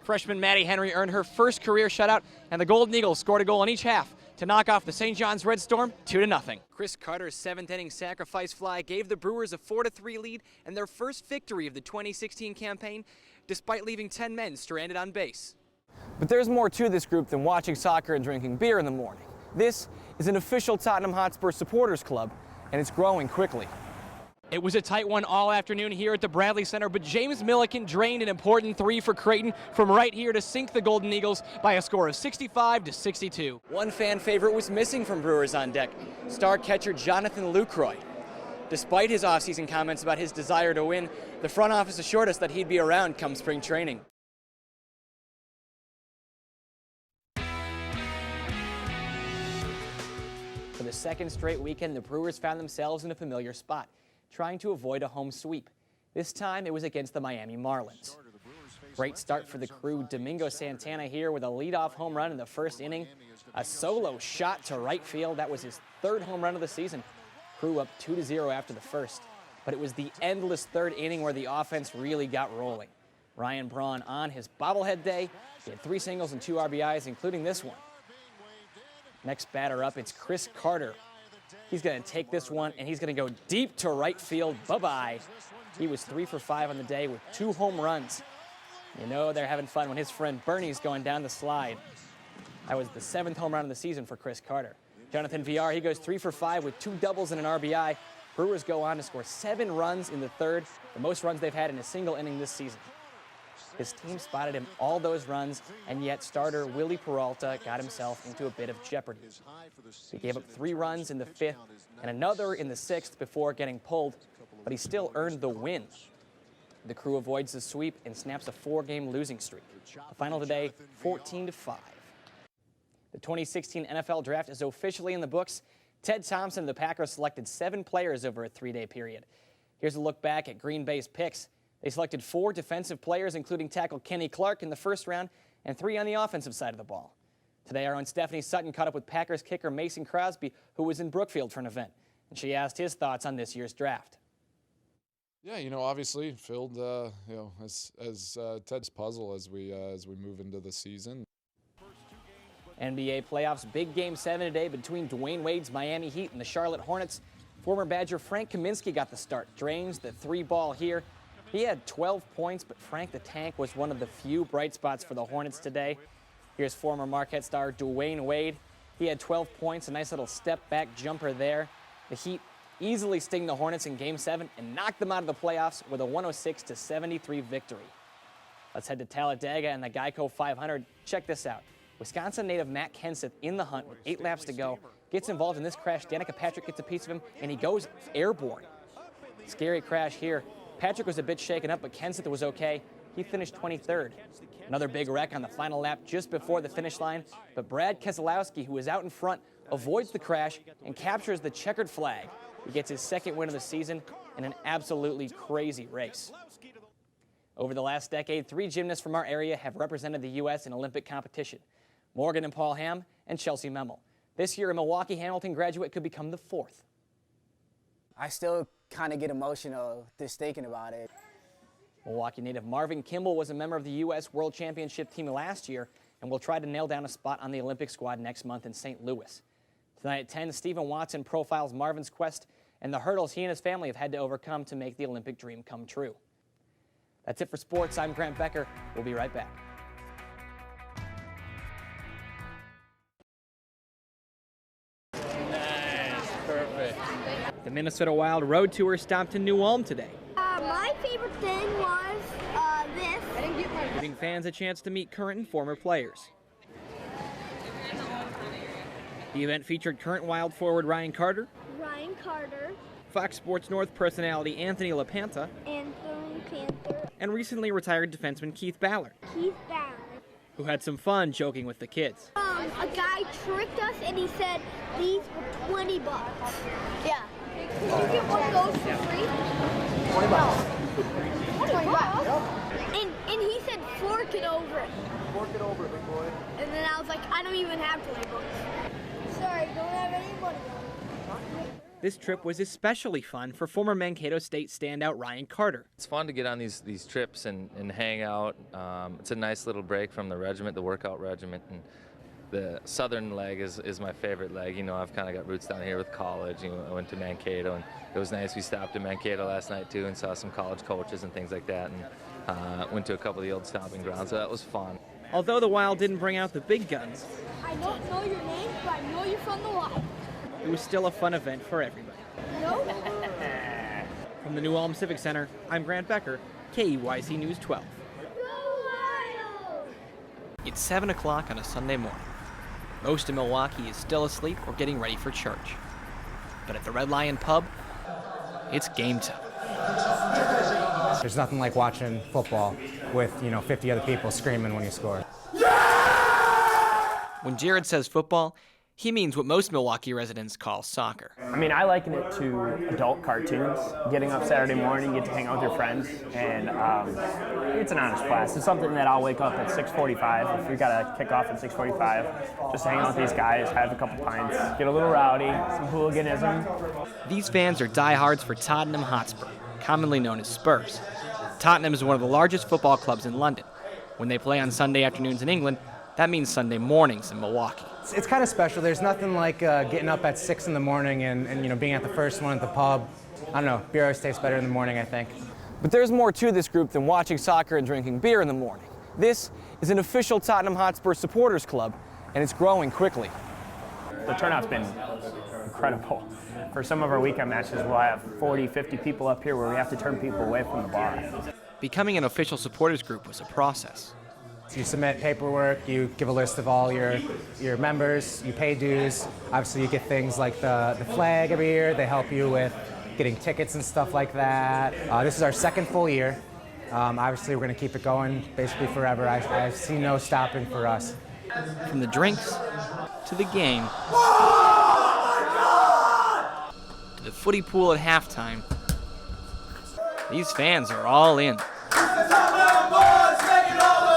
Freshman Maddie Henry earned her first career shutout, and the Golden Eagles scored a goal in each half to knock off the St. John's Red Storm 2-0. Chris Carter's seventh-inning sacrifice fly gave the Brewers a 4-3 lead and their first victory of the 2016 campaign, despite leaving 10 men stranded on base. But there's more to this group than watching soccer and drinking beer in the morning. This is an official Tottenham Hotspur supporters club, and it's growing quickly. It was a tight one all afternoon here at the Bradley Center, but James Milliken drained an important three for Creighton from right here to sink the Golden Eagles by a score of 65-62. One fan favorite was missing from Brewers on deck, star catcher Jonathan Lucroy. Despite his offseason comments about his desire to win, the front office assured us that he'd be around come spring training. For the second straight weekend, the Brewers found themselves in a familiar spot, trying to avoid a home sweep. This time, it was against the Miami Marlins. Great start for the crew. Domingo Santana here with a leadoff home run in the first inning. A solo shot to right field. That was his third home run of the season. Crew up 2-0 after the first. But it was the endless third inning where the offense really got rolling. Ryan Braun on his bobblehead day. He had 3 singles and 2 RBIs, including this one. Next batter up, it's Chris Carter. He's going to take this one, and he's going to go deep to right field. Bye-bye. He was 3 for 5 on the day with 2 home runs. You know they're having fun when his friend Bernie's going down the slide. That was the 7th home run of the season for Chris Carter. Jonathan Villar, he goes 3 for 5 with 2 doubles and an RBI. Brewers go on to score 7 runs in the third, the most runs they've had in a single inning this season. His team spotted him all those runs, and yet starter Willie Peralta got himself into a bit of jeopardy. He gave up 3 runs in the 5th and another in the 6th before getting pulled, but he still earned the win. The crew avoids the sweep and snaps a 4-game losing streak. The final today, 14-5. The 2016 NFL Draft is officially in the books. Ted Thompson and the Packers selected 7 players over a 3-day period. Here's a look back at Green Bay's picks. They selected 4 defensive players, including tackle Kenny Clark in the first round, and 3 on the offensive side of the ball. Today, our own Stephanie Sutton caught up with Packers kicker Mason Crosby, who was in Brookfield for an event, and she asked his thoughts on this year's draft. Yeah, obviously filled, as Ted's puzzle as we move into the season. NBA playoffs, big Game 7 today between Dwayne Wade's Miami Heat and the Charlotte Hornets. Former Badger Frank Kaminsky got the start, drains the 3-ball here. He had 12 points, but Frank the Tank was one of the few bright spots for the Hornets today. Here's former Marquette star Dwayne Wade. He had 12 points, a nice little step-back jumper there. The Heat easily sting the Hornets in Game 7 and knocked them out of the playoffs with a 106-73 victory. Let's head to Talladega and the Geico 500. Check this out. Wisconsin native Matt Kenseth in the hunt with 8 laps to go. Gets involved in this crash. Danica Patrick gets a piece of him, and he goes airborne. Scary crash here. Patrick was a bit shaken up, but Kenseth was okay. He finished 23rd. Another big wreck on the final lap just before the finish line, but Brad Keselowski, who was out in front, avoids the crash and captures the checkered flag. He gets his 2nd win of the season in an absolutely crazy race. Over the last decade, 3 gymnasts from our area have represented the U.S. in Olympic competition: Morgan and Paul Hamm and Chelsea Memel. This year, a Milwaukee Hamilton graduate could become the 4th. I still kind of get emotional just thinking about it. Milwaukee native Marvin Kimball was a member of the U.S. World Championship team last year and will try to nail down a spot on the Olympic squad next month in St. Louis. Tonight at 10, Stephen Watson profiles Marvin's quest and the hurdles he and his family have had to overcome to make the Olympic dream come true. That's it for sports. I'm Grant Becker. We'll be right back. Nice, perfect. The Minnesota Wild Road Tour stopped in New Ulm today. My favorite thing was this. Giving fans a chance to meet current and former players. The event featured current Wild forward Ryan Carter, Fox Sports North personality Anthony LaPanta, and recently retired defenseman Keith Ballard, who had some fun joking with the kids. A guy tricked us and he said these were $20. Yeah. Did you get one of those for free? $20. And he said fork it over. Fork it over, big boy. And then I was like, I don't even have $20. Sorry, don't have any money. This trip was especially fun for former Mankato State standout Ryan Carter. It's fun to get on these trips and hang out. It's a nice little break from the regiment, the workout regiment. And the southern leg is my favorite leg. You know, I've kind of got roots down here with college. You know, I went to Mankato, and it was nice. We stopped in Mankato last night, too, and saw some college coaches and things like that, and went to a couple of the old stomping grounds, so that was fun. Although the Wild didn't bring out the big guns, I don't know your name, but I know you're from the Y. it was still a fun event for everybody. No? From the New Ulm Civic Center, I'm Grant Becker, KEYC News 12. It's 7 o'clock on a Sunday morning. Most of Milwaukee is still asleep or getting ready for church. But at the Red Lion Pub, it's game time. There's nothing like watching football with, 50 other people screaming when you score. When Jared says football, he means what most Milwaukee residents call soccer. I mean, I liken it to adult cartoons. Getting up Saturday morning, you get to hang out with your friends, and it's an honest blast. It's something that I'll wake up at 6:45 if we got to kick off at 6:45, just to hang out with these guys, have a couple pints, get a little rowdy, some hooliganism. These fans are diehards for Tottenham Hotspur, commonly known as Spurs. Tottenham is one of the largest football clubs in London. When they play on Sunday afternoons in England, that means Sunday mornings in Milwaukee. It's kind of special. There's nothing like getting up at 6 in the morning and being at the first one at the pub. I don't know, beer always tastes better in the morning, I think. But there's more to this group than watching soccer and drinking beer in the morning. This is an official Tottenham Hotspur supporters club, and it's growing quickly. The turnout's been incredible. For some of our weekend matches, we'll have 40, 50 people up here where we have to turn people away from the bar. Becoming an official supporters group was a process. You submit paperwork, you give a list of all your members, you pay dues. Obviously you get things like the flag every year. They help you with getting tickets and stuff like that. This is our second full year. Obviously we're going to keep it going basically forever. I see no stopping for us. From the drinks to the game to the footy pool at halftime, these fans are all in. Boys, make it all